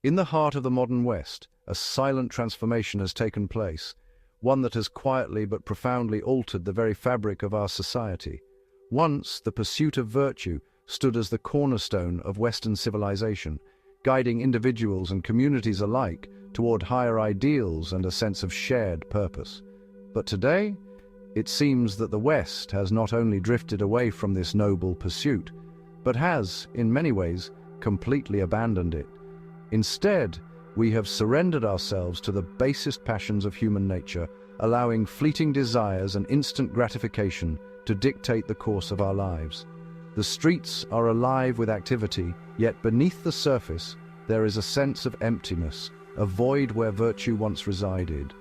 In the heart of the modern West, a silent transformation has taken place, one that has quietly but profoundly altered the very fabric of our society. Once, the pursuit of virtue stood as the cornerstone of Western civilization, guiding individuals and communities alike toward higher ideals and a sense of shared purpose. But today, it seems that the West has not only drifted away from this noble pursuit, but has, in many ways, completely abandoned it. Instead, we have surrendered ourselves to the basest passions of human nature, allowing fleeting desires and instant gratification to dictate the course of our lives. The streets are alive with activity, yet beneath the surface, there is a sense of emptiness, a void where virtue once resided.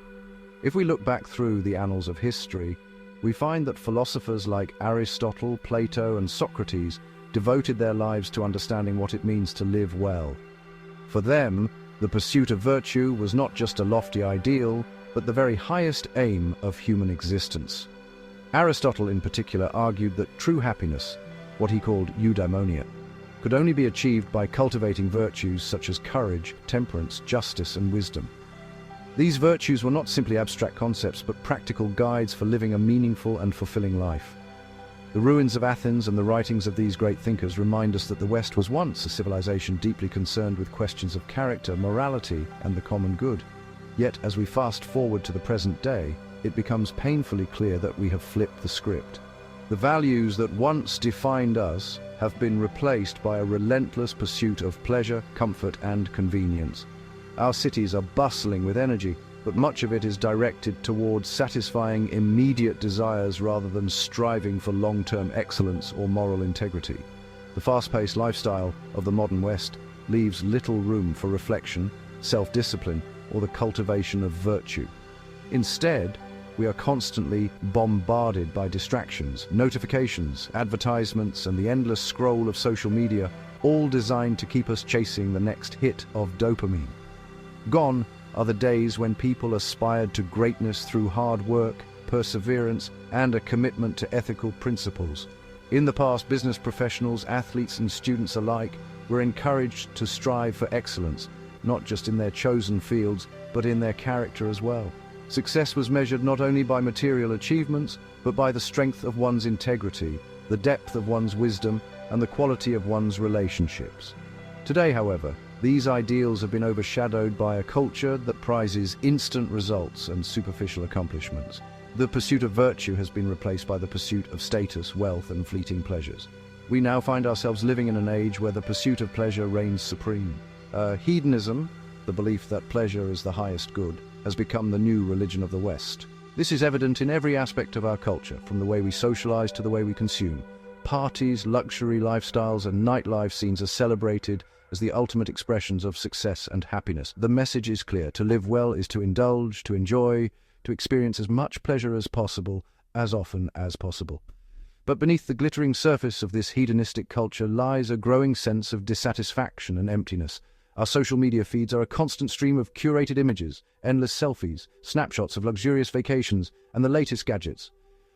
If we look back through the annals of history, we find that philosophers like Aristotle, Plato, and Socrates devoted their lives to understanding what it means to live well. For them, the pursuit of virtue was not just a lofty ideal, but the very highest aim of human existence. Aristotle, in particular, argued that true happiness, what he called eudaimonia, could only be achieved by cultivating virtues such as courage, temperance, justice, and wisdom. These virtues were not simply abstract concepts, but practical guides for living a meaningful and fulfilling life. The ruins of Athens and the writings of these great thinkers remind us that the West was once a civilization deeply concerned with questions of character, morality, and the common good. Yet, as we fast forward to the present day, it becomes painfully clear that we have flipped the script. The values that once defined us have been replaced by a relentless pursuit of pleasure, comfort, and convenience. Our cities are bustling with energy, but much of it is directed towards satisfying immediate desires rather than striving for long-term excellence or moral integrity. The fast-paced lifestyle of the modern West leaves little room for reflection, self-discipline, or the cultivation of virtue. Instead, we are constantly bombarded by distractions, notifications, advertisements, and the endless scroll of social media, all designed to keep us chasing the next hit of dopamine. Gone are the days when people aspired to greatness through hard work, perseverance, and a commitment to ethical principles. In the past, business professionals, athletes, and students alike were encouraged to strive for excellence, not just in their chosen fields, but in their character as well. Success was measured not only by material achievements, but by the strength of one's integrity, the depth of one's wisdom, and the quality of one's relationships. Today, however, these ideals have been overshadowed by a culture that prizes instant results and superficial accomplishments. The pursuit of virtue has been replaced by the pursuit of status, wealth, and fleeting pleasures. We now find ourselves living in an age where the pursuit of pleasure reigns supreme. Hedonism, the belief that pleasure is the highest good, has become the new religion of the West. This is evident in every aspect of our culture, from the way we socialize to the way we consume. Parties, luxury lifestyles, and nightlife scenes are celebrated as the ultimate expressions of success and happiness. The message is clear: to live well is to indulge, to enjoy, to experience as much pleasure as possible, as often as possible. But beneath the glittering surface of this hedonistic culture lies a growing sense of dissatisfaction and emptiness. Our social media feeds are a constant stream of curated images, endless selfies, snapshots of luxurious vacations, and the latest gadgets.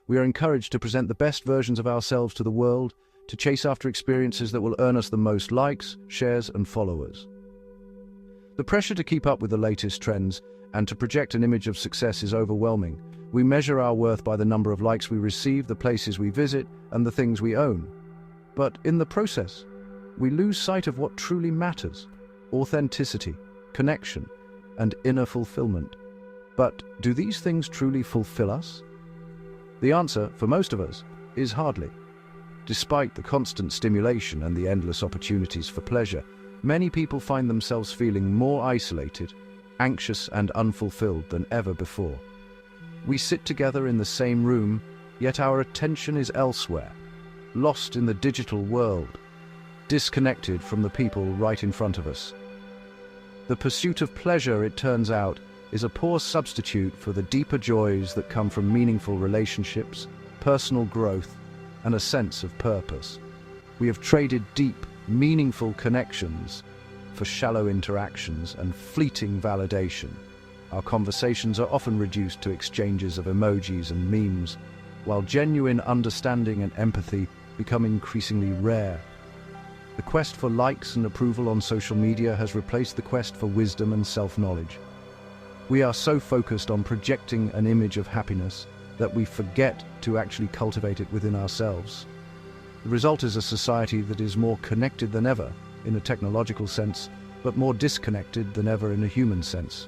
We are encouraged to present the best versions of ourselves to the world, to chase after experiences that will earn us the most likes, shares, and followers. The pressure to keep up with the latest trends and to project an image of success is overwhelming. We measure our worth by the number of likes we receive, the places we visit, and the things we own. But in the process, we lose sight of what truly matters: authenticity, connection, and inner fulfillment. But do these things truly fulfill us? The answer, for most of us, is hardly. Despite the constant stimulation and the endless opportunities for pleasure, many people find themselves feeling more isolated, anxious, and unfulfilled than ever before. We sit together in the same room, yet our attention is elsewhere, lost in the digital world, disconnected from the people right in front of us. The pursuit of pleasure, it turns out, is a poor substitute for the deeper joys that come from meaningful relationships, personal growth, and a sense of purpose. We have traded deep, meaningful connections for shallow interactions and fleeting validation. Our conversations are often reduced to exchanges of emojis and memes, while genuine understanding and empathy become increasingly rare. The quest for likes and approval on social media has replaced the quest for wisdom and self-knowledge. We are so focused on projecting an image of happiness that we forget to actually cultivate it within ourselves. The result is a society that is more connected than ever in a technological sense, but more disconnected than ever in a human sense.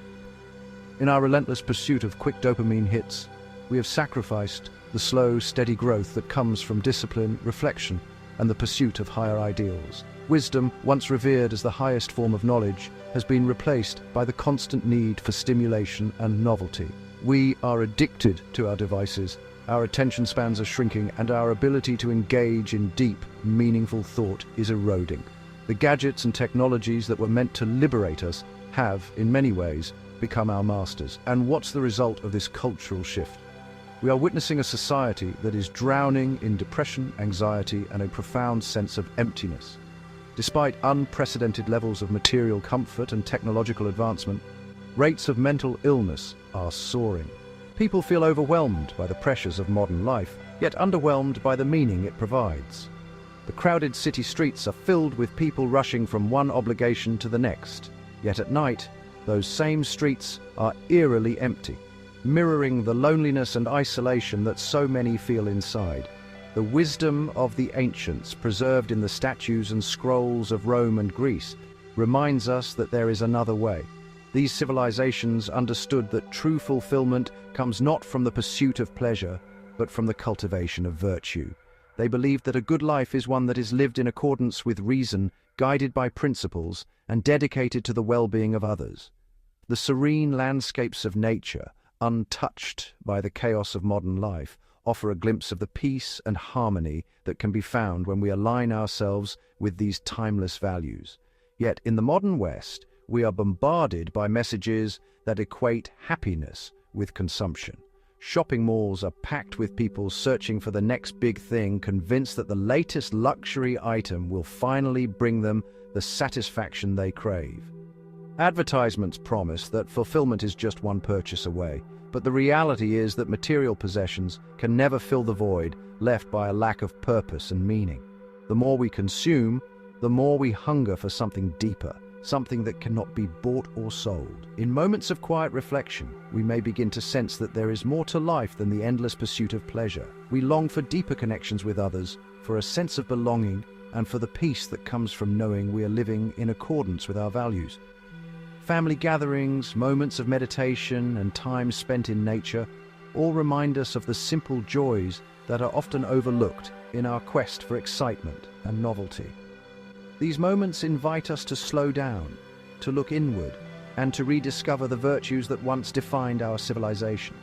In our relentless pursuit of quick dopamine hits, we have sacrificed the slow, steady growth that comes from discipline, reflection, and the pursuit of higher ideals. Wisdom, once revered as the highest form of knowledge, has been replaced by the constant need for stimulation and novelty. We are addicted to our devices, our attention spans are shrinking, and our ability to engage in deep, meaningful thought is eroding. The gadgets and technologies that were meant to liberate us have, in many ways, become our masters. And what's the result of this cultural shift? We are witnessing a society that is drowning in depression, anxiety, and a profound sense of emptiness. Despite unprecedented levels of material comfort and technological advancement, rates of mental illness are soaring. People feel overwhelmed by the pressures of modern life, yet underwhelmed by the meaning it provides. The crowded city streets are filled with people rushing from one obligation to the next, yet at night, those same streets are eerily empty, mirroring the loneliness and isolation that so many feel inside. The wisdom of the ancients, preserved in the statues and scrolls of Rome and Greece, reminds us that there is another way. These civilizations understood that true fulfillment comes not from the pursuit of pleasure, but from the cultivation of virtue. They believed that a good life is one that is lived in accordance with reason, guided by principles, and dedicated to the well-being of others. The serene landscapes of nature, untouched by the chaos of modern life, offer a glimpse of the peace and harmony that can be found when we align ourselves with these timeless values. Yet in the modern West, we are bombarded by messages that equate happiness with consumption. Shopping malls are packed with people searching for the next big thing, convinced that the latest luxury item will finally bring them the satisfaction they crave. Advertisements promise that fulfillment is just one purchase away, but the reality is that material possessions can never fill the void left by a lack of purpose and meaning. The more we consume, the more we hunger for something deeper, something that cannot be bought or sold. In moments of quiet reflection, we may begin to sense that there is more to life than the endless pursuit of pleasure. We long for deeper connections with others, for a sense of belonging, and for the peace that comes from knowing we are living in accordance with our values. Family gatherings, moments of meditation, and time spent in nature all remind us of the simple joys that are often overlooked in our quest for excitement and novelty. These moments invite us to slow down, to look inward, and to rediscover the virtues that once defined our civilization.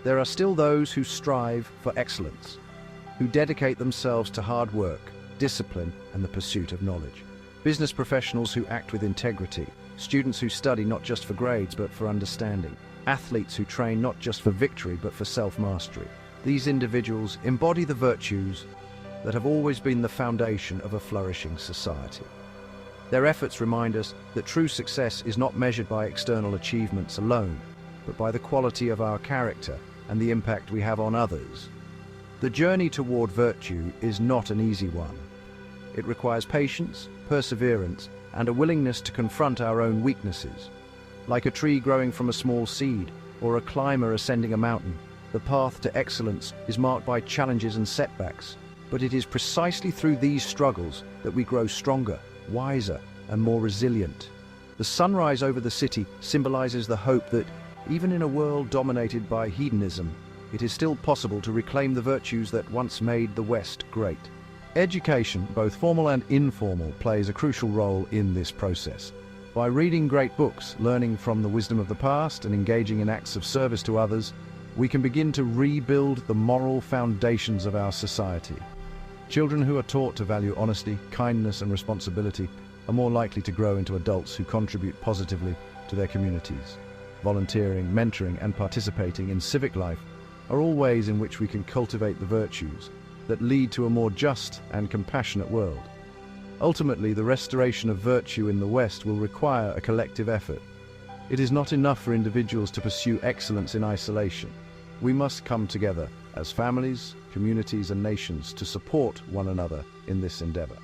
There are still those who strive for excellence, who dedicate themselves to hard work, discipline, and the pursuit of knowledge. Business professionals who act with integrity, students who study not just for grades but for understanding, athletes who train not just for victory but for self-mastery. These individuals embody the virtues that have always been the foundation of a flourishing society. Their efforts remind us that true success is not measured by external achievements alone, but by the quality of our character and the impact we have on others. The journey toward virtue is not an easy one. It requires patience, perseverance, and a willingness to confront our own weaknesses. Like a tree growing from a small seed, or a climber ascending a mountain, the path to excellence is marked by challenges and setbacks. But it is precisely through these struggles that we grow stronger, wiser, and more resilient. The sunrise over the city symbolizes the hope that, even in a world dominated by hedonism, it is still possible to reclaim the virtues that once made the West great. Education, both formal and informal, plays a crucial role in this process. By reading great books, learning from the wisdom of the past, and engaging in acts of service to others, we can begin to rebuild the moral foundations of our society. Children who are taught to value honesty, kindness, and responsibility are more likely to grow into adults who contribute positively to their communities. Volunteering, mentoring, and participating in civic life are all ways in which we can cultivate the virtues that lead to a more just and compassionate world. Ultimately, the restoration of virtue in the West will require a collective effort. It is not enough for individuals to pursue excellence in isolation. We must come together as families, communities, and nations to support one another in this endeavor.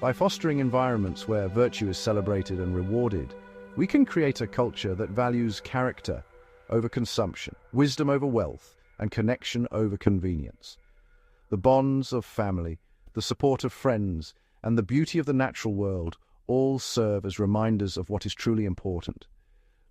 By fostering environments where virtue is celebrated and rewarded, we can create a culture that values character over consumption, wisdom over wealth, and connection over convenience. The bonds of family, the support of friends, and the beauty of the natural world all serve as reminders of what is truly important.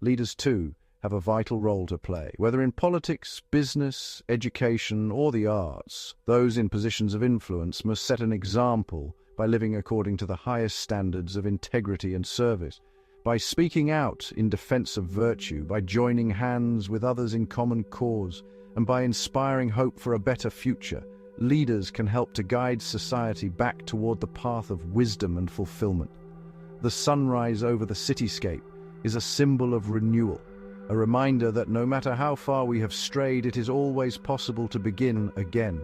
Leaders, too, have a vital role to play. Whether in politics, business, education, or the arts, those in positions of influence must set an example by living according to the highest standards of integrity and service. By speaking out in defense of virtue, by joining hands with others in common cause, and by inspiring hope for a better future, leaders can help to guide society back toward the path of wisdom and fulfillment. The sunrise over the cityscape is a symbol of renewal, a reminder that no matter how far we have strayed, it is always possible to begin again.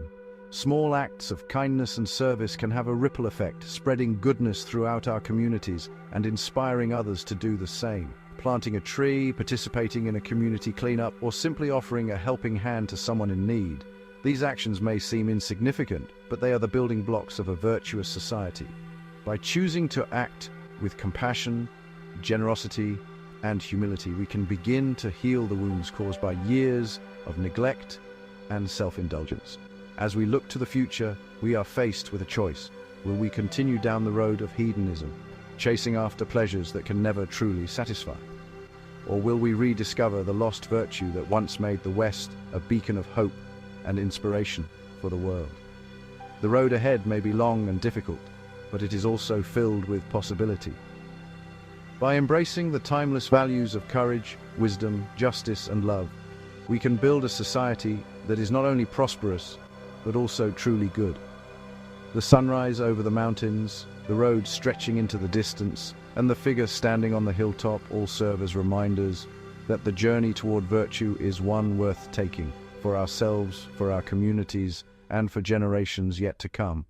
Small acts of kindness and service can have a ripple effect, spreading goodness throughout our communities and inspiring others to do the same. Planting a tree, participating in a community cleanup, or simply offering a helping hand to someone in need. These actions may seem insignificant, but they are the building blocks of a virtuous society. By choosing to act with compassion, generosity, and humility, we can begin to heal the wounds caused by years of neglect and self-indulgence. As we look to the future, we are faced with a choice. Will we continue down the road of hedonism, chasing after pleasures that can never truly satisfy? Or will we rediscover the lost virtue that once made the West a beacon of hope and inspiration for the world? The road ahead may be long and difficult, but it is also filled with possibility. By embracing the timeless values of courage, wisdom, justice, and love, we can build a society that is not only prosperous, but also truly good. The sunrise over the mountains, the road stretching into the distance, and the figure standing on the hilltop all serve as reminders that the journey toward virtue is one worth taking, for ourselves, for our communities, and for generations yet to come.